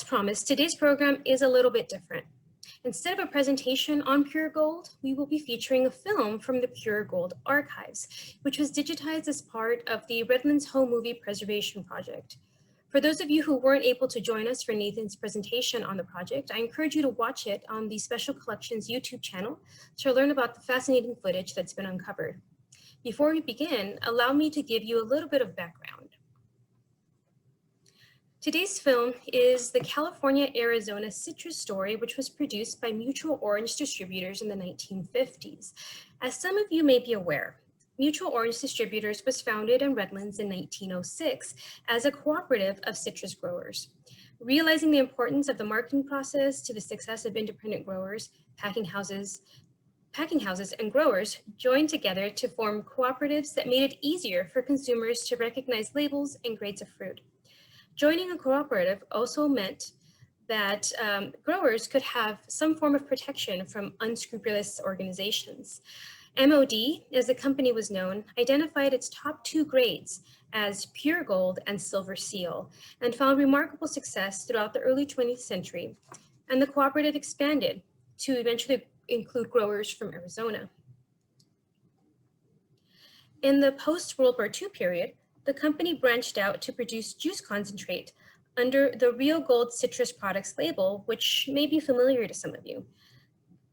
promised, today's program is a little bit different. Instead of a presentation on Pure Gold, we will be featuring a film from the Pure Gold archives, which was digitized as part of the Redlands Home Movie Preservation Project. For those of you who weren't able to join us for Nathan's presentation on the project, I encourage you to watch it on the Special Collections YouTube channel to learn about the fascinating footage that's been uncovered. Before we begin, allow me to give you a little bit of background. Today's film is the California-Arizona citrus story, which was produced by Mutual Orange Distributors in the 1950s. As some of you may be aware, Mutual Orange Distributors was founded in Redlands in 1906 as a cooperative of citrus growers. Realizing the importance of the marketing process to the success of independent growers, packing houses and growers joined together to form cooperatives that made it easier for consumers to recognize labels and grades of fruit. Joining a cooperative also meant that growers could have some form of protection from unscrupulous organizations. MOD, as the company was known, identified its top two grades as Pure Gold and Silver Seal and found remarkable success throughout the early 20th century. And the cooperative expanded to eventually include growers from Arizona. In the post-World War II period, the company branched out to produce juice concentrate under the Real Gold Citrus Products label, which may be familiar to some of you.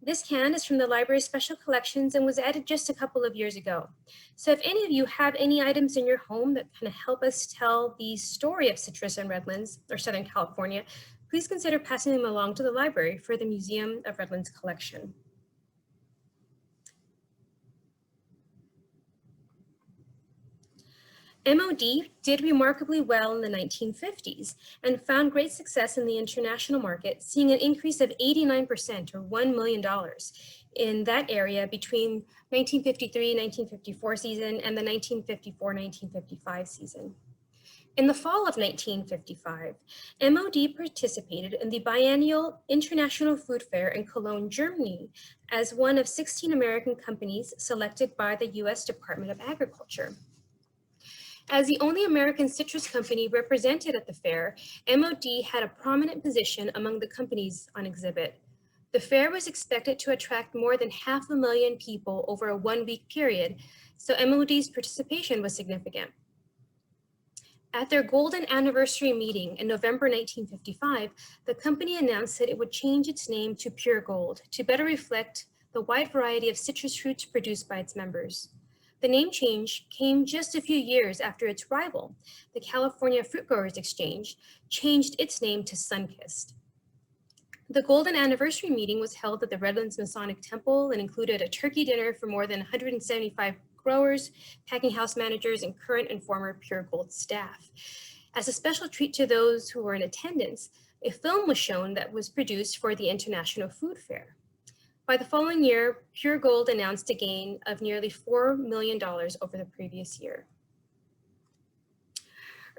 This can is from the library's special collections and was added just a couple of years ago. So if any of you have any items in your home that kind of help us tell the story of citrus in Redlands or Southern California, please consider passing them along to the library for the Museum of Redlands collection. MOD did remarkably well in the 1950s and found great success in the international market, seeing an increase of 89% or $1 million in that area between 1953-1954 season and the 1954-1955 season. In the fall of 1955, MOD participated in the biennial International Food Fair in Cologne, Germany, as one of 16 American companies selected by the US Department of Agriculture. As the only American citrus company represented at the fair, MOD had a prominent position among the companies on exhibit. The fair was expected to attract more than 500,000 people over a one-week period, so MOD's participation was significant. At their golden anniversary meeting in November 1955, the company announced that it would change its name to Pure Gold to better reflect the wide variety of citrus fruits produced by its members. The name change came just a few years after its rival, the California Fruit Growers Exchange, changed its name to Sunkist. The Golden Anniversary meeting was held at the Redlands Masonic Temple and included a turkey dinner for more than 175 growers, packing house managers, and current and former Pure Gold staff. As a special treat to those who were in attendance, a film was shown that was produced for the International Food Fair. By the following year, Pure Gold announced a gain of nearly $4 million over the previous year.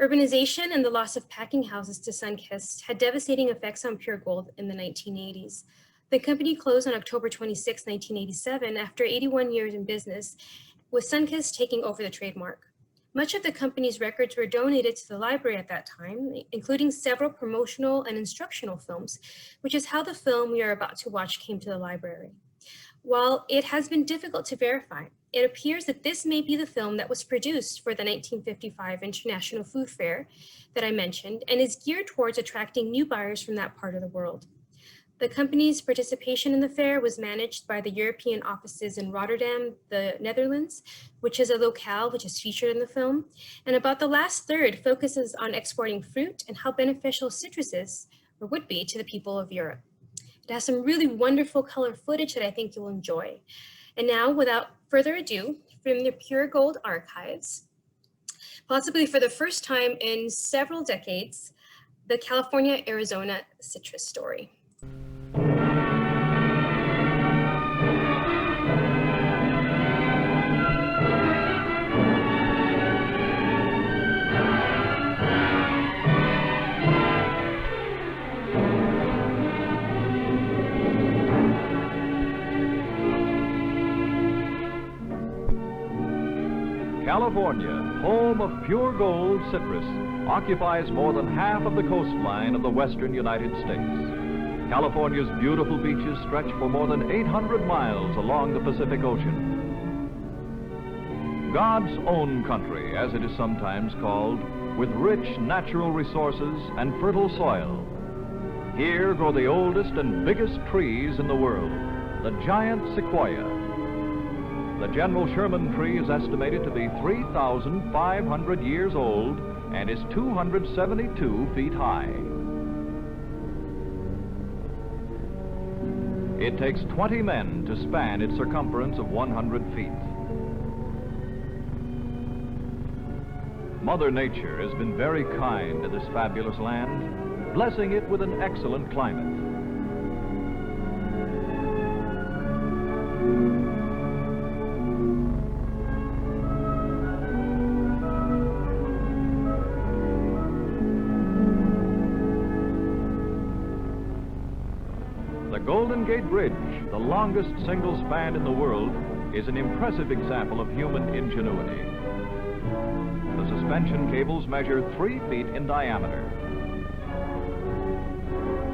Urbanization and the loss of packing houses to Sunkist had devastating effects on Pure Gold in the 1980s. The company closed on October 26, 1987, after 81 years in business, with Sunkist taking over the trademark. Much of the company's records were donated to the library at that time, including several promotional and instructional films, which is how the film we are about to watch came to the library. While it has been difficult to verify, it appears that this may be the film that was produced for the 1955 International Food Fair that I mentioned and is geared towards attracting new buyers from that part of the world. The company's participation in the fair was managed by the European offices in Rotterdam, the Netherlands, which is a locale which is featured in the film. And about the last third focuses on exporting fruit and how beneficial citrus is, or would be, to the people of Europe. It has some really wonderful color footage that I think you'll enjoy. And now, without further ado, from the Pure Gold archives, possibly for the first time in several decades, the California-Arizona citrus story. California, home of pure gold citrus, occupies more than half of the coastline of the western United States. California's beautiful beaches stretch for more than 800 miles along the Pacific Ocean. God's own country, as it is sometimes called, with rich natural resources and fertile soil. Here grow the oldest and biggest trees in the world, the giant sequoia. The General Sherman tree is estimated to be 3,500 years old and is 272 feet high. It takes 20 men to span its circumference of 100 feet. Mother Nature has been very kind to this fabulous land, blessing it with an excellent climate. The Golden Gate Bridge, the longest single span in the world, is an impressive example of human ingenuity. The suspension cables measure 3 feet in diameter.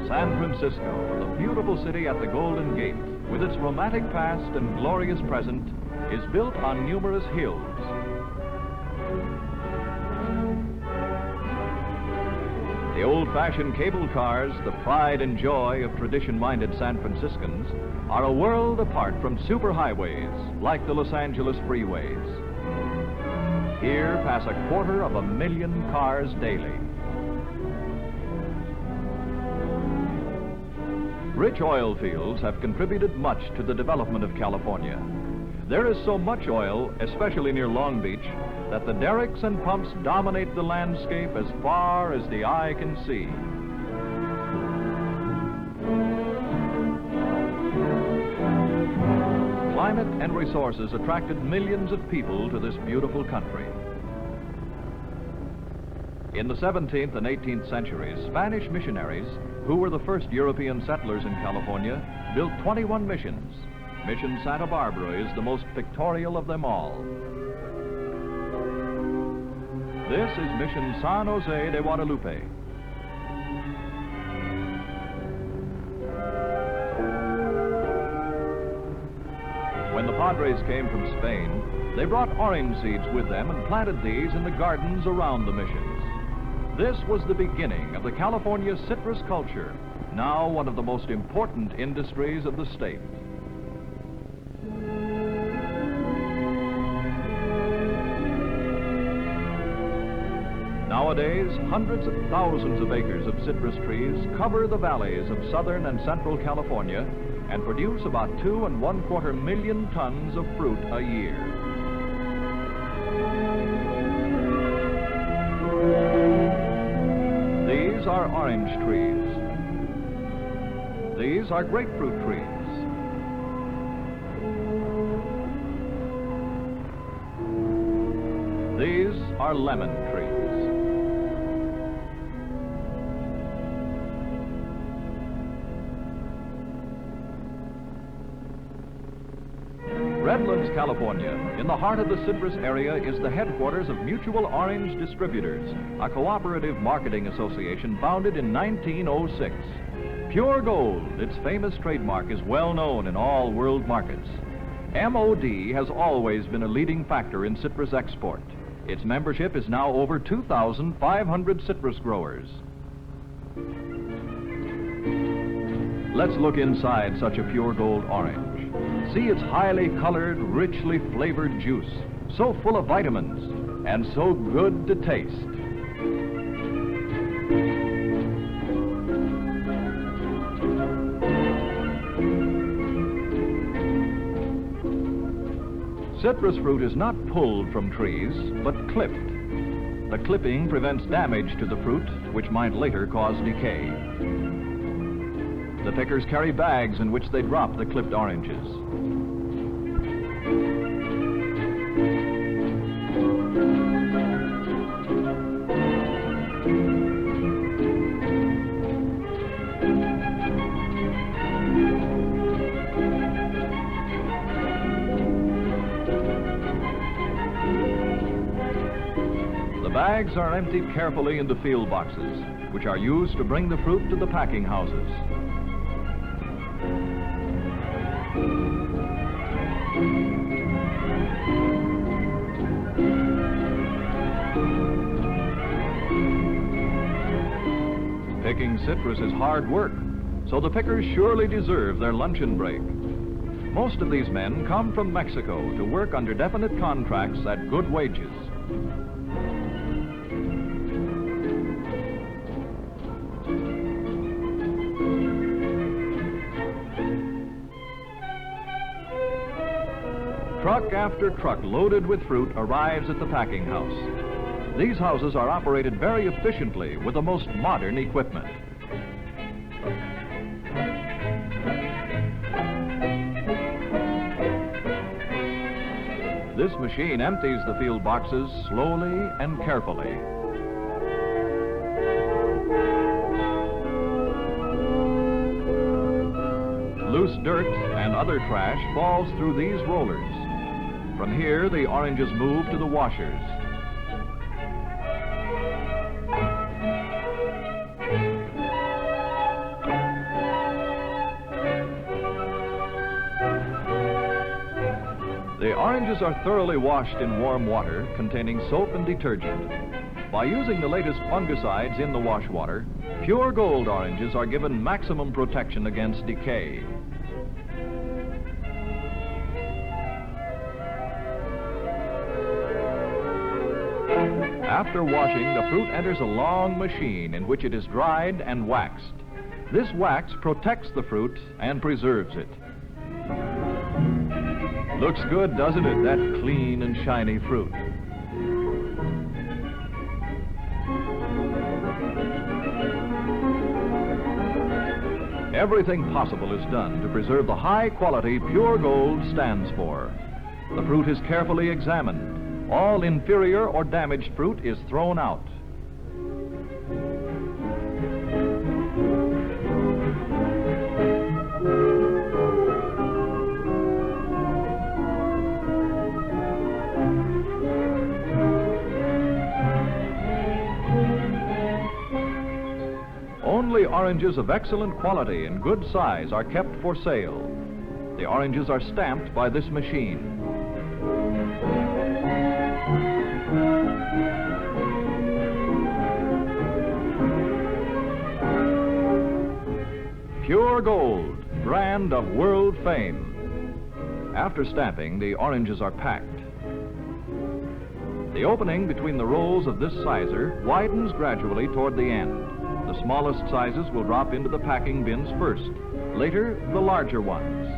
San Francisco, the beautiful city at the Golden Gate, with its romantic past and glorious present, is built on numerous hills. The old-fashioned cable cars, the pride and joy of tradition-minded San Franciscans, are a world apart from superhighways like the Los Angeles freeways. Here pass 250,000 cars daily. Rich oil fields have contributed much to the development of California. There is so much oil, especially near Long Beach, that the derricks and pumps dominate the landscape as far as the eye can see. Climate and resources attracted millions of people to this beautiful country. In the 17th and 18th centuries, Spanish missionaries, who were the first European settlers in California, built 21 missions. Mission Santa Barbara is the most pictorial of them all. This is Mission San Jose de Guadalupe. When the Padres came from Spain, they brought orange seeds with them and planted these in the gardens around the missions. This was the beginning of the California citrus culture, now one of the most important industries of the state. Nowadays, hundreds of thousands of acres of citrus trees cover the valleys of southern and central California and produce about 2¼ million tons of fruit a year. These are orange trees. These are grapefruit trees. These are lemon trees. Redlands, California, in the heart of the citrus area, is the headquarters of Mutual Orange Distributors, a cooperative marketing association founded in 1906. Pure Gold, its famous trademark, is well known in all world markets. MOD has always been a leading factor in citrus export. Its membership is now over 2,500 citrus growers. Let's look inside such a Pure Gold orange. See its highly colored, richly flavored juice, so full of vitamins and so good to taste. Citrus fruit is not pulled from trees, but clipped. The clipping prevents damage to the fruit, which might later cause decay. The pickers carry bags in which they drop the clipped oranges. Bags are emptied carefully into field boxes, which are used to bring the fruit to the packing houses. Picking citrus is hard work, so the pickers surely deserve their luncheon break. Most of these men come from Mexico to work under definite contracts at good wages. Truck after truck loaded with fruit arrives at the packing house. These houses are operated very efficiently with the most modern equipment. This machine empties the field boxes slowly and carefully. Loose dirt and other trash falls through these rollers. From here, the oranges move to the washers. The oranges are thoroughly washed in warm water containing soap and detergent. By using the latest fungicides in the wash water, pure gold oranges are given maximum protection against decay. After washing, the fruit enters a long machine in which it is dried and waxed. This wax protects the fruit and preserves it. Looks good, doesn't it, that clean and shiny fruit? Everything possible is done to preserve the high quality pure gold stands for. The fruit is carefully examined. All inferior or damaged fruit is thrown out. Only oranges of excellent quality and good size are kept for sale. The oranges are stamped by this machine. Pure Gold, brand of world fame. After stamping, the oranges are packed. The opening between the rolls of this sizer widens gradually toward the end. The smallest sizes will drop into the packing bins first, later the larger ones.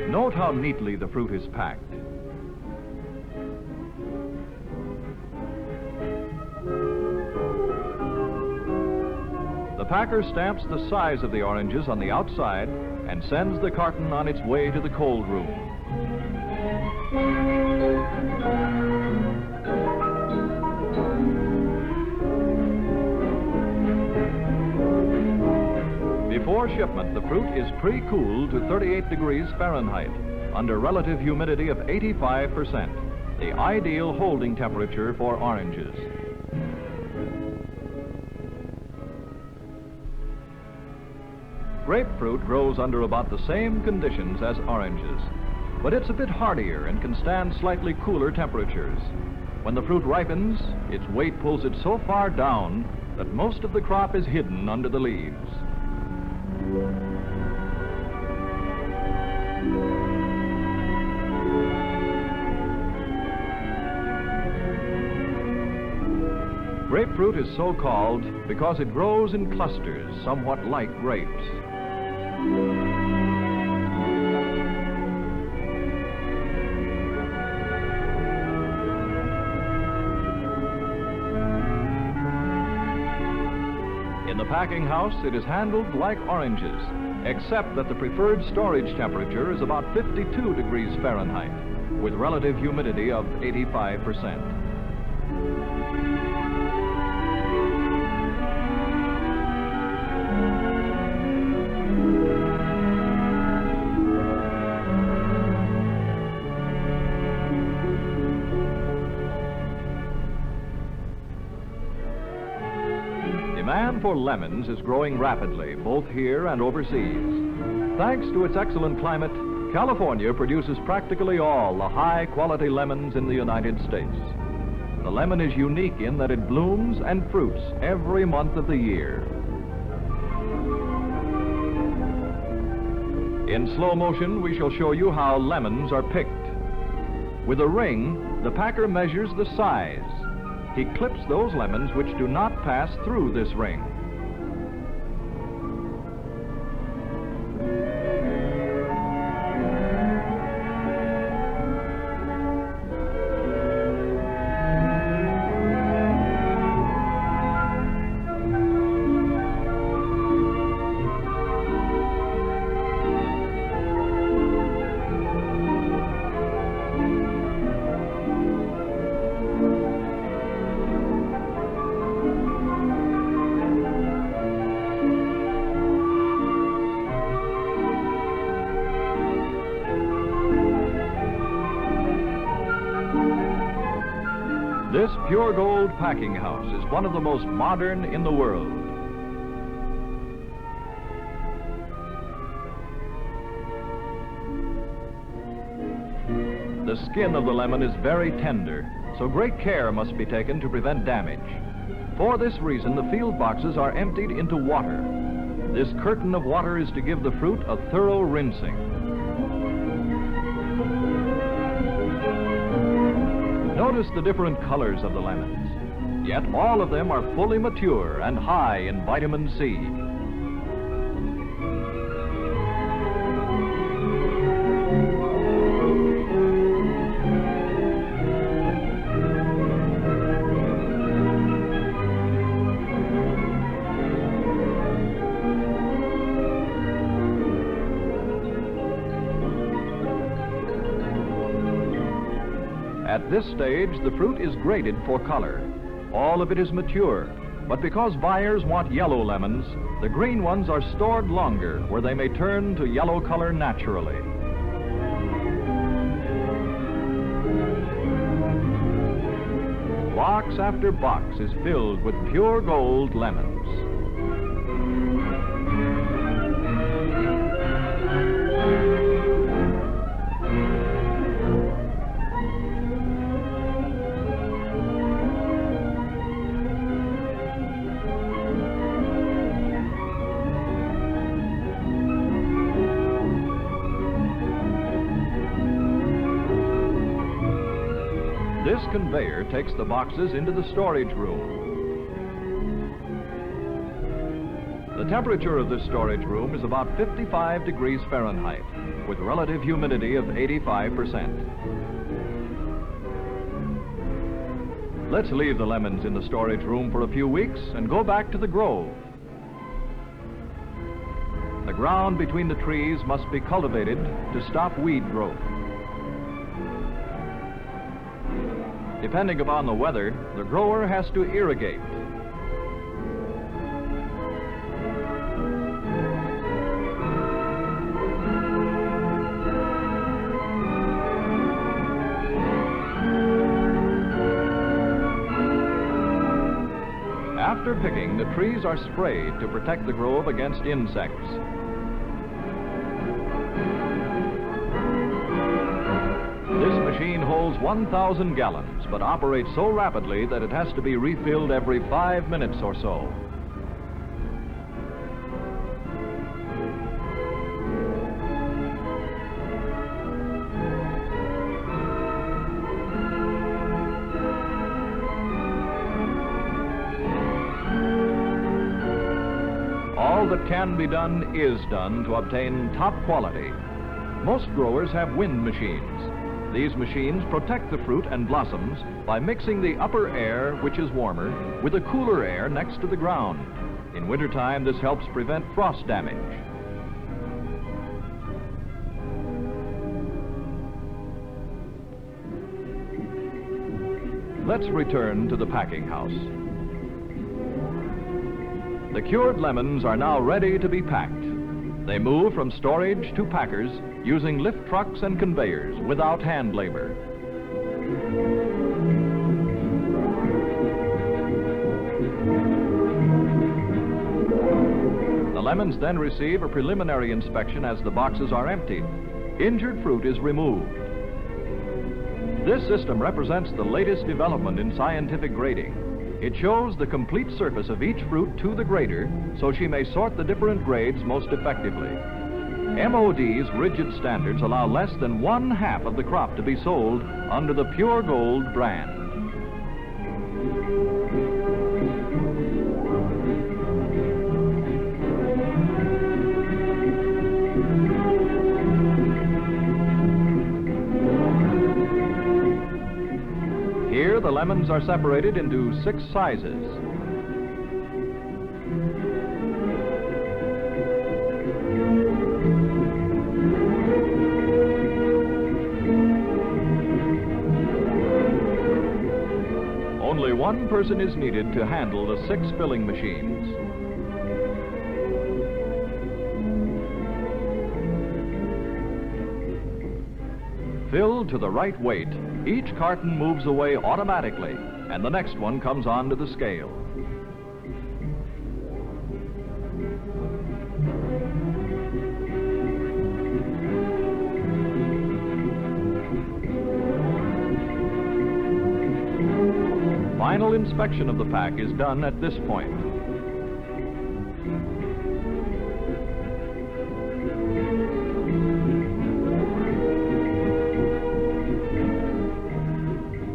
Note how neatly the fruit is packed. The packer stamps the size of the oranges on the outside and sends the carton on its way to the cold room. Before shipment, the fruit is pre-cooled to 38 degrees Fahrenheit under relative humidity of 85%, the ideal holding temperature for oranges. Grapefruit grows under about the same conditions as oranges, but it's a bit hardier and can stand slightly cooler temperatures. When the fruit ripens, its weight pulls it so far down that most of the crop is hidden under the leaves. Grapefruit is so called because it grows in clusters somewhat like grapes. In the packing house, it is handled like oranges, except that the preferred storage temperature is about 52 degrees Fahrenheit, with relative humidity of 85%. Demand for lemons is growing rapidly, both here and overseas. Thanks to its excellent climate, California produces practically all the high-quality lemons in the United States. The lemon is unique in that it blooms and fruits every month of the year. In slow motion, we shall show you how lemons are picked. With a ring, the packer measures the size. He clips those lemons which do not pass through this ring. This pure gold packing house is one of the most modern in the world. The skin of the lemon is very tender, so great care must be taken to prevent damage. For this reason, the field boxes are emptied into water. This curtain of water is to give the fruit a thorough rinsing. Notice the different colors of the lemons, yet all of them are fully mature and high in vitamin C. At this stage, the fruit is graded for color. All of it is mature, but because buyers want yellow lemons, the green ones are stored longer where they may turn to yellow color naturally. Box after box is filled with pure gold lemons. This conveyor takes the boxes into the storage room. The temperature of this storage room is about 55 degrees Fahrenheit, with relative humidity of 85%. Let's leave the lemons in the storage room for a few weeks and go back to the grove. The ground between the trees must be cultivated to stop weed growth. Depending upon the weather, the grower has to irrigate. After picking, the trees are sprayed to protect the grove against insects. This machine holds 1,000 gallons, but operates so rapidly that it has to be refilled every 5 minutes or so. All that can be done is done to obtain top quality. Most growers have wind machines. These machines protect the fruit and blossoms by mixing the upper air, which is warmer, with the cooler air next to the ground. In wintertime, this helps prevent frost damage. Let's return to the packing house. The cured lemons are now ready to be packed. They move from storage to packers using lift trucks and conveyors without hand labor. The lemons then receive a preliminary inspection as the boxes are emptied. Injured fruit is removed. This system represents the latest development in scientific grading. It shows the complete surface of each fruit to the grader so she may sort the different grades most effectively. MOD's rigid standards allow less than 1/2 of the crop to be sold under the Pure Gold brand. Here, the lemons are separated into 6 sizes. Only one person is needed to handle the 6 filling machines. Filled to the right weight, each carton moves away automatically, and the next one comes onto the scale. Final inspection of the pack is done at this point.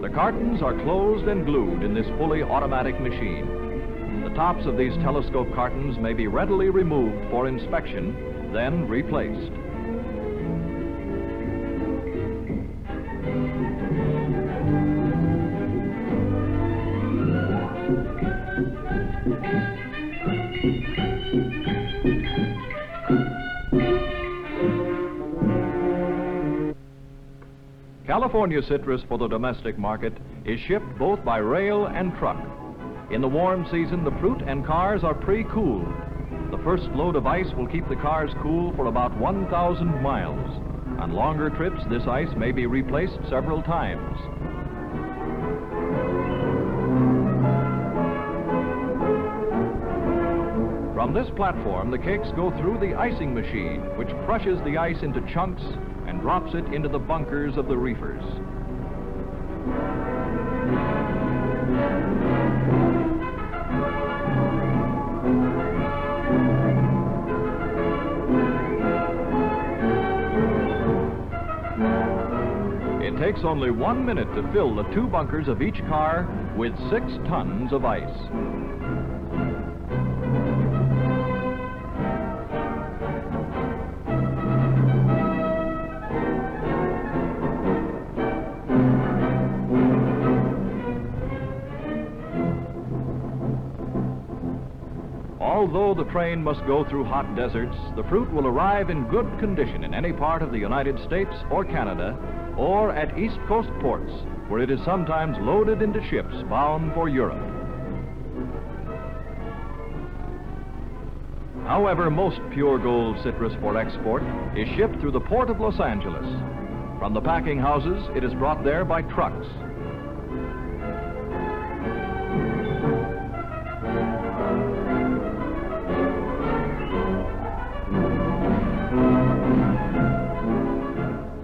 The cartons are closed and glued in this fully automatic machine. The tops of these telescope cartons may be readily removed for inspection, then replaced. California citrus for the domestic market is shipped both by rail and truck. In the warm season, the fruit and cars are pre-cooled. The first load of ice will keep the cars cool for about 1,000 miles. On longer trips, this ice may be replaced several times. From this platform, the cakes go through the icing machine, which crushes the ice into chunks and drops it into the bunkers of the reefers. It takes only 1 minute to fill the 2 bunkers of each car with 6 tons of ice. Although the train must go through hot deserts, the fruit will arrive in good condition in any part of the United States or Canada, or at East Coast ports, where it is sometimes loaded into ships bound for Europe. However, most pure gold citrus for export is shipped through the port of Los Angeles. From the packing houses, it is brought there by trucks.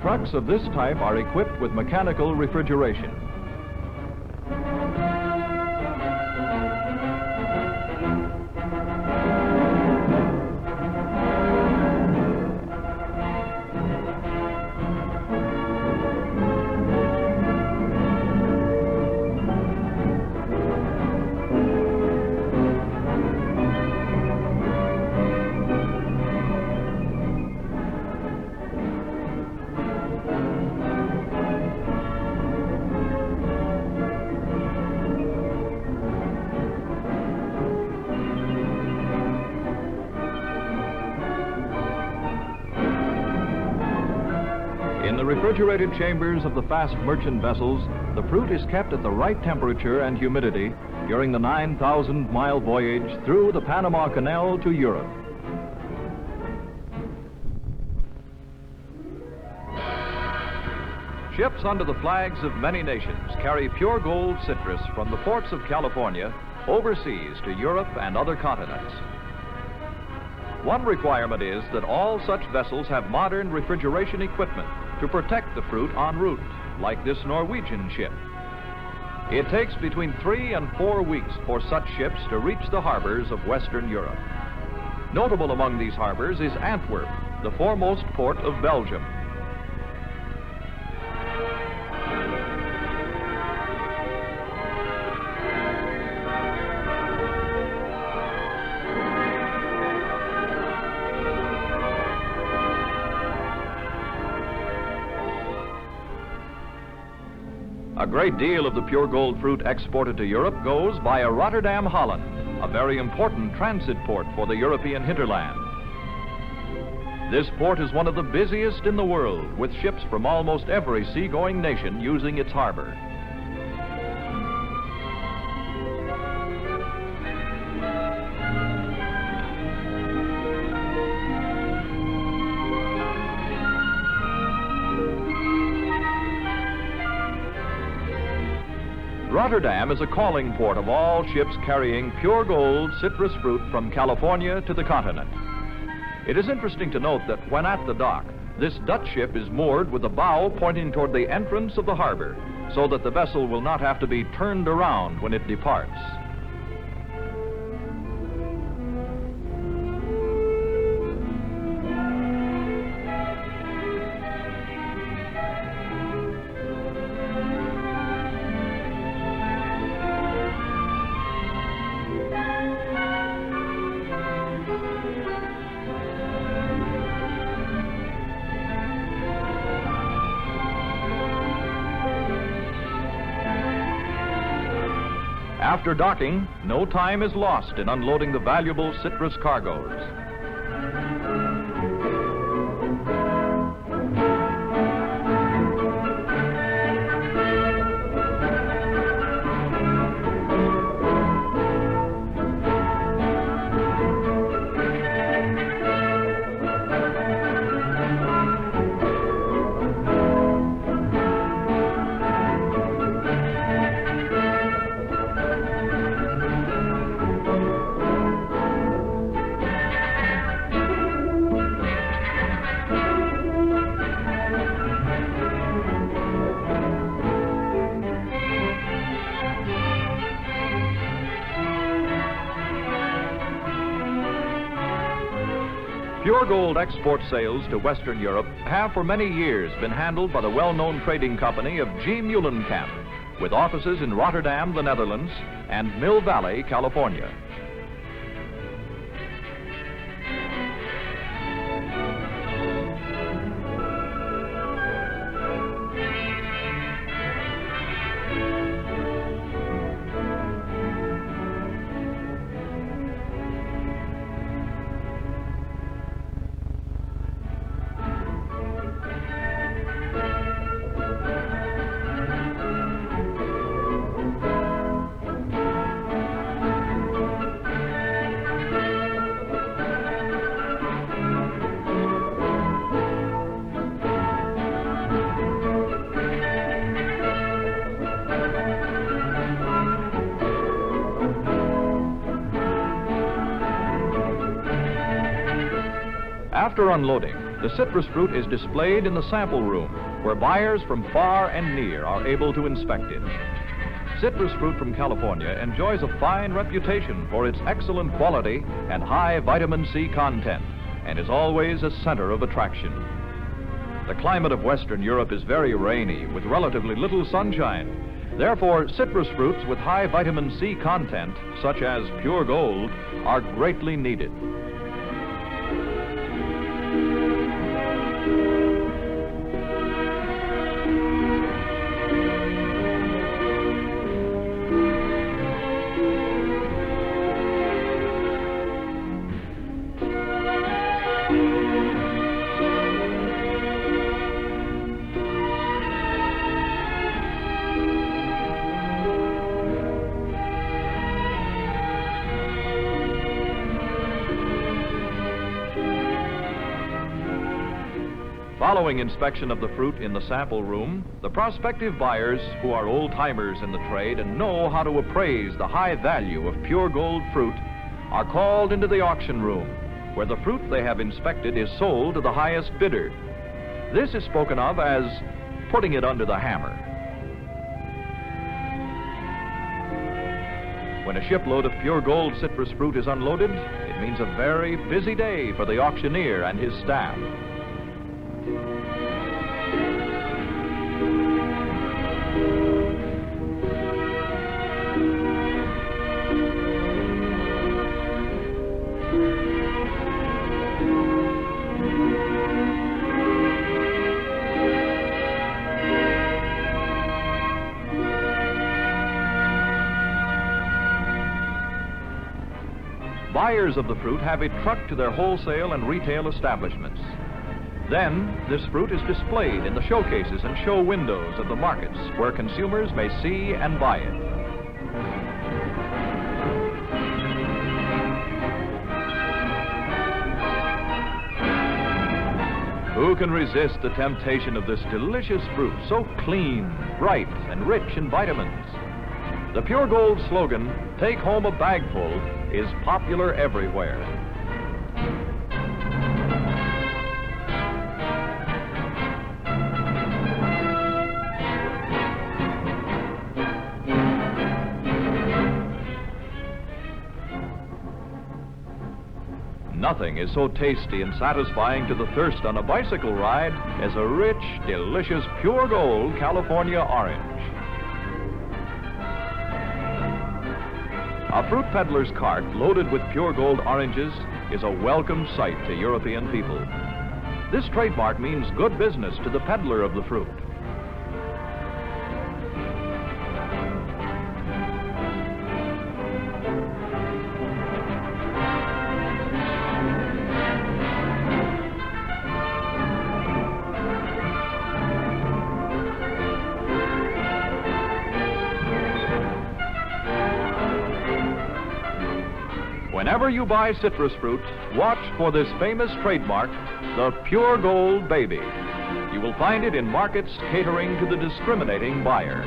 Trucks of this type are equipped with mechanical refrigeration. In the refrigerated chambers of the fast merchant vessels, the fruit is kept at the right temperature and humidity during the 9,000-mile voyage through the Panama Canal to Europe. Ships under the flags of many nations carry pure gold citrus from the ports of California overseas to Europe and other continents. One requirement is that all such vessels have modern refrigeration equipment to protect the fruit en route, like this Norwegian ship. It takes between 3 and 4 weeks for such ships to reach the harbors of Western Europe. Notable among these harbors is Antwerp, the foremost port of Belgium. A great deal of the pure gold fruit exported to Europe goes via Rotterdam, Holland, a very important transit port for the European hinterland. This port is one of the busiest in the world, with ships from almost every seagoing nation using its harbor. Rotterdam is a calling port of all ships carrying pure gold citrus fruit from California to the continent. It is interesting to note that when at the dock, this Dutch ship is moored with the bow pointing toward the entrance of the harbor, so that the vessel will not have to be turned around when it departs. After docking, no time is lost in unloading the valuable citrus cargoes. Pure gold export sales to Western Europe have for many years been handled by the well-known trading company of G. Muhlenkamp, with offices in Rotterdam, the Netherlands, and Mill Valley, California. After unloading, the citrus fruit is displayed in the sample room, where buyers from far and near are able to inspect it. Citrus fruit from California enjoys a fine reputation for its excellent quality and high vitamin C content, and is always a center of attraction. The climate of Western Europe is very rainy, with relatively little sunshine. Therefore, citrus fruits with high vitamin C content, such as pure gold, are greatly needed. Following inspection of the fruit in the sample room, the prospective buyers, who are old-timers in the trade and know how to appraise the high value of pure gold fruit, are called into the auction room, where the fruit they have inspected is sold to the highest bidder. This is spoken of as putting it under the hammer. When a shipload of pure gold citrus fruit is unloaded, it means a very busy day for the auctioneer and his staff. Buyers of the fruit have it trucked to their wholesale and retail establishments. Then, this fruit is displayed in the showcases and show windows of the markets where consumers may see and buy it. Who can resist the temptation of this delicious fruit, so clean, bright, and rich in vitamins? The Pure Gold slogan, "Take home a bagful," is popular everywhere. Nothing is so tasty and satisfying to the thirst on a bicycle ride as a rich, delicious, pure gold California orange. A fruit peddler's cart loaded with pure gold oranges is a welcome sight to European people. This trademark means good business to the peddler of the fruit. Whenever you buy citrus fruit, watch for this famous trademark, the Pure Gold Baby. You will find it in markets catering to the discriminating buyer.